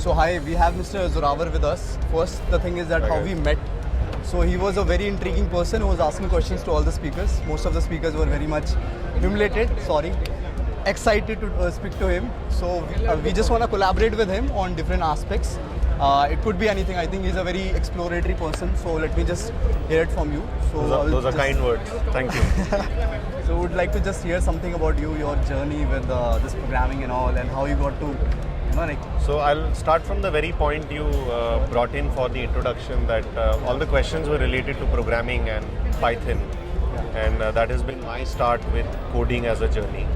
So hi, we have Mr. Zoravar with us. First, the thing is that how we met. So he was a very intriguing person who was asking questions to all the speakers. Most of the speakers were very much excited to speak to him. So we just want to collaborate with him on different aspects. It could be anything. I think he's a very exploratory person. So let me just hear it from you. So those are kind words. Thank you. So would like to just hear something about you, your journey with this programming and all, and how you got to, So I'll start from the very point you brought in for the introduction, that all the questions were related to programming and Python, and that has been my start with coding as a journey.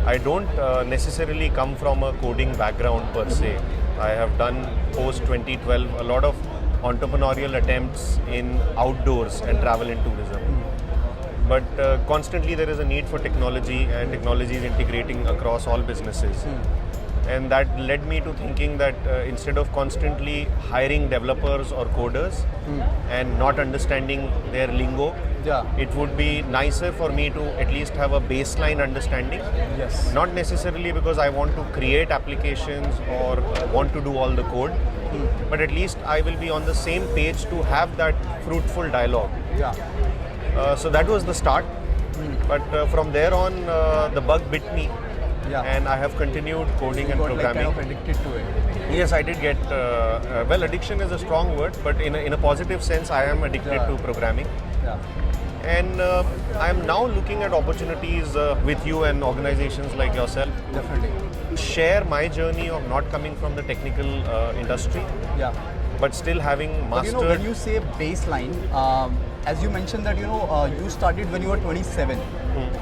I don't necessarily come from a coding background per se. I have done post 2012 a lot of entrepreneurial attempts in outdoors and travel and tourism. But constantly there is a need for technology, and technology is integrating across all businesses. And that led me to thinking that instead of constantly hiring developers or coders and not understanding their lingo, it would be nicer for me to at least have a baseline understanding. Yes. Not necessarily because I want to create applications or want to do all the code, but at least I will be on the same page to have that fruitful dialogue. So that was the start. But from there on, the bug bit me. And I have continued coding and programming. Kind of addicted to it. Yes, I did get, well, addiction is a strong word, but in a positive sense, I am addicted to programming. And I am now looking at opportunities with you and organizations like yourself. Definitely. To share my journey of not coming from the technical industry, but still having mastered. But when you say baseline, as you mentioned that you started when you were 27,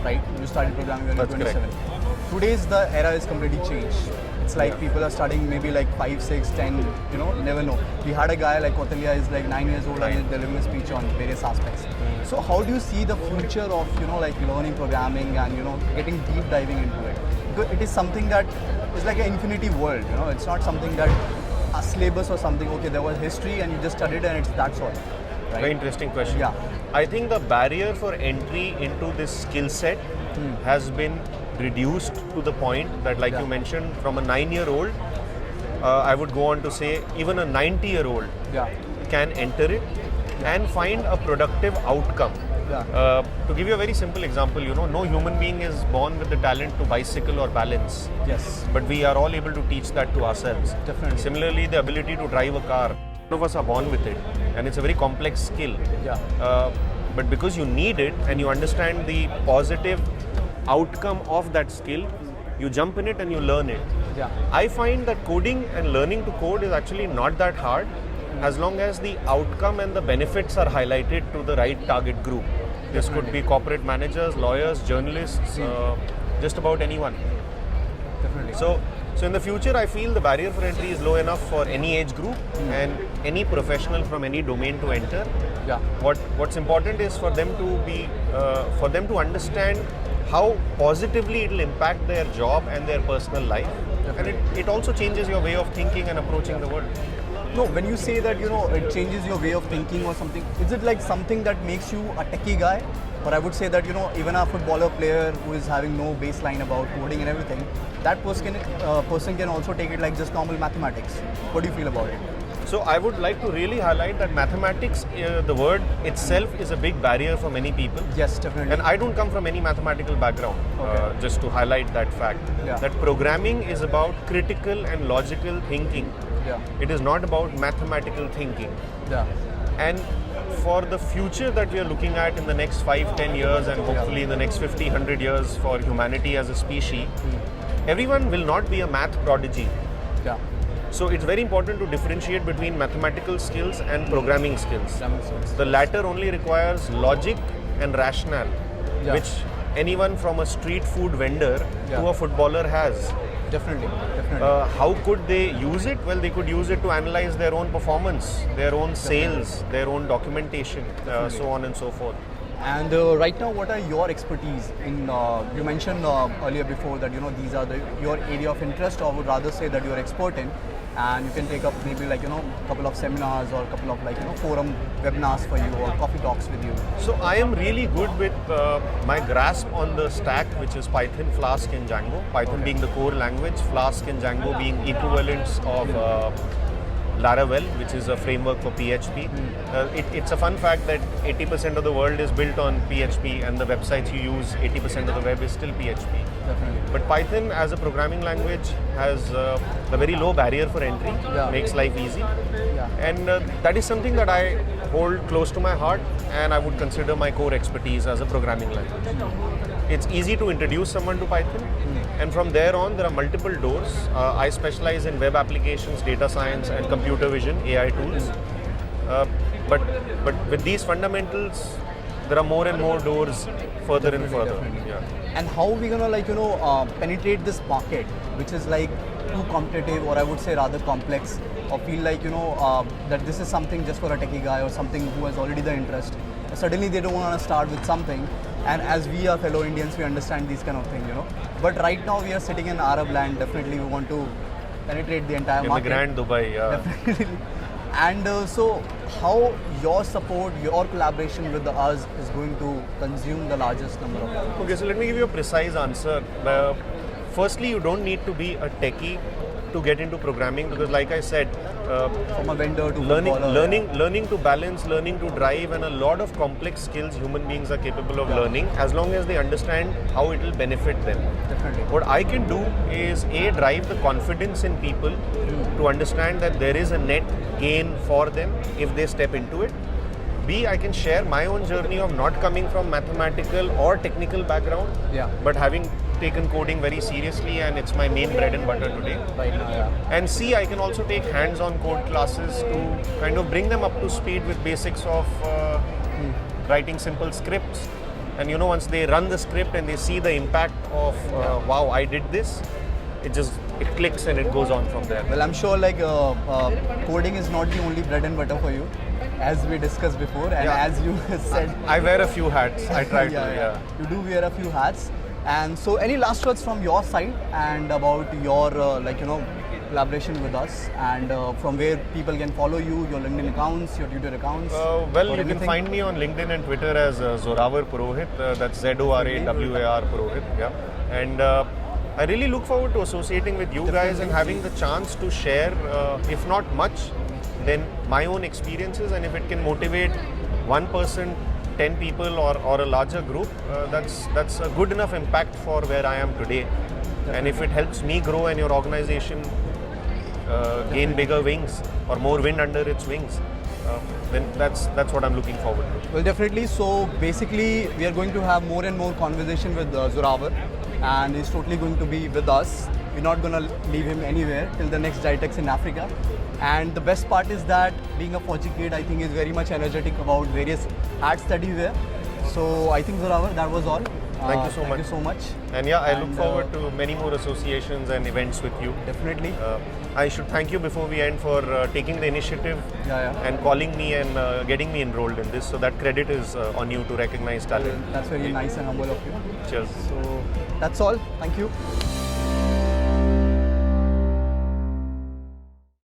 right? You started programming when you were 27. Correct. Today's the era is completely changed. It's like people are starting maybe like 5, 6, 10, you never know. We had a guy like Kotalia is like 9 years old and is delivering a speech on various aspects. So how do you see the future of, like learning programming and, getting deep diving into it? Because it is something that is like an infinity world, it's not something that a syllabus or something, okay, there was history and you just studied and that's all. Right? Very interesting question. I think the barrier for entry into this skill set has been reduced to the point that, like you mentioned, from a 9-year-old, I would go on to say even a 90-year-old can enter it and find a productive outcome. To give you a very simple example, no human being is born with the talent to bicycle or balance. Yes. But we are all able to teach that to ourselves. Definitely. Similarly, the ability to drive a car, none of us are born with it, and it's a very complex skill. But because you need it and you understand the positive outcome of that skill, you jump in it and you learn it. I find that coding and learning to code is actually not that hard, as long as the outcome and the benefits are highlighted to the right target group. This could be corporate managers, lawyers, journalists, just about anyone. Definitely. So in the future, I feel the barrier for entry is low enough for any age group and any professional from any domain to enter. What's important is for them to understand how positively it will impact their job and their personal life. Definitely. And it also changes your way of thinking and approaching the world. No, when you say that, it changes your way of thinking or something, is it like something that makes you a techie guy? Or I would say that, even a footballer player who is having no baseline about coding and everything, that person can also take it like just normal mathematics. What do you feel about it? So I would like to really highlight that mathematics, the word itself is a big barrier for many people. Yes, definitely. And I don't come from any mathematical background, just to highlight that fact. That programming is about critical and logical thinking. It is not about mathematical thinking. And for the future that we are looking at in the next 5-10 years and hopefully in the next 50-100 years for humanity as a species, everyone will not be a math prodigy. So it's very important to differentiate between mathematical skills and programming skills. The latter only requires logic and rationale, which anyone from a street food vendor to a footballer has. Definitely. How could they use it? Well, they could use it to analyze their own performance, their own sales, their own documentation, so on and so forth. And right now, what are your expertise in? You mentioned earlier before that these are your area of interest, or would rather say that you're expert in, and you can take up maybe like a couple of seminars or a couple of like forum webinars for you or coffee talks with you. So I am really good with my grasp on the stack, which is Python, Flask, and Django. Python being the core language, Flask and Django being equivalents of Laravel, which is a framework for PHP. It's a fun fact that 80% of the world is built on PHP, and the websites you use, 80% of the web is still PHP. Definitely. But Python as a programming language has a very low barrier for entry, makes life easy. And that is something that I hold close to my heart, and I would consider my core expertise as a programming language. It's easy to introduce someone to Python, and from there on there are multiple doors. I specialize in web applications, data science, and computer vision, AI tools. But with these fundamentals, there are more and more doors further and further. Yeah. And how are we gonna penetrate this market, which is like too competitive, or I would say rather complex, or feel like that this is something just for a techie guy or something who has already the interest. Suddenly they don't want to start with something, and as we are fellow Indians, we understand these kind of things, But right now we are sitting in Arab land. Definitely we want to penetrate the entire market. Immigrant Dubai, yeah. Definitely. And so how your support, your collaboration with us is going to consume the largest number of people? Okay, so let me give you a precise answer. Firstly, you don't need to be a techie to get into programming, because like I said, from a vendor to learning to balance, learning to drive, and a lot of complex skills human beings are capable of learning, as long as they understand how it will benefit them. Definitely. What I can do is drive the confidence in people to understand that there is a net gain for them if they step into it. B, I can share my own journey of not coming from mathematical or technical background, but having taken coding very seriously, and it's my main bread and butter today. Right now, And C, I can also take hands-on code classes to kind of bring them up to speed with basics of writing simple scripts. And once they run the script and they see the impact of wow, I did this, it clicks and it goes on from there. Well, I'm sure like coding is not the only bread and butter for you, as we discussed before, and as you said, I wear a few hats. I try to. You do wear a few hats. And so, any last words from your side and about your collaboration with us, and from where people can follow you, your LinkedIn accounts, your Twitter accounts? Well, you can find me on LinkedIn and Twitter as Zorawar Purohit. That's ZORAWAR Purohit. Yeah, and I really look forward to associating with you guys and having the chance to share, if not much, then my own experiences, and if it can motivate one person, 10 people, or a larger group, that's a good enough impact for where I am today. And if it helps me grow and your organization gain bigger wings or more wind under its wings, then that's what I'm looking forward to. Well, definitely. So basically, we are going to have more and more conversation with Zorawar, and he's totally going to be with us. We're not going to leave him anywhere till the next GITEX in Africa. And the best part is that being a Fauci kid, I think is very much energetic about various hats that he wear. So I think Zorawar, that was all. Thank you so much. Thank you so much. And I look forward to many more associations and events with you. Definitely. I should thank you before we end for taking the initiative and calling me and getting me enrolled in this. So that credit is on you to recognize talent. That's very nice and humble of you. Cheers. So that's all. Thank you.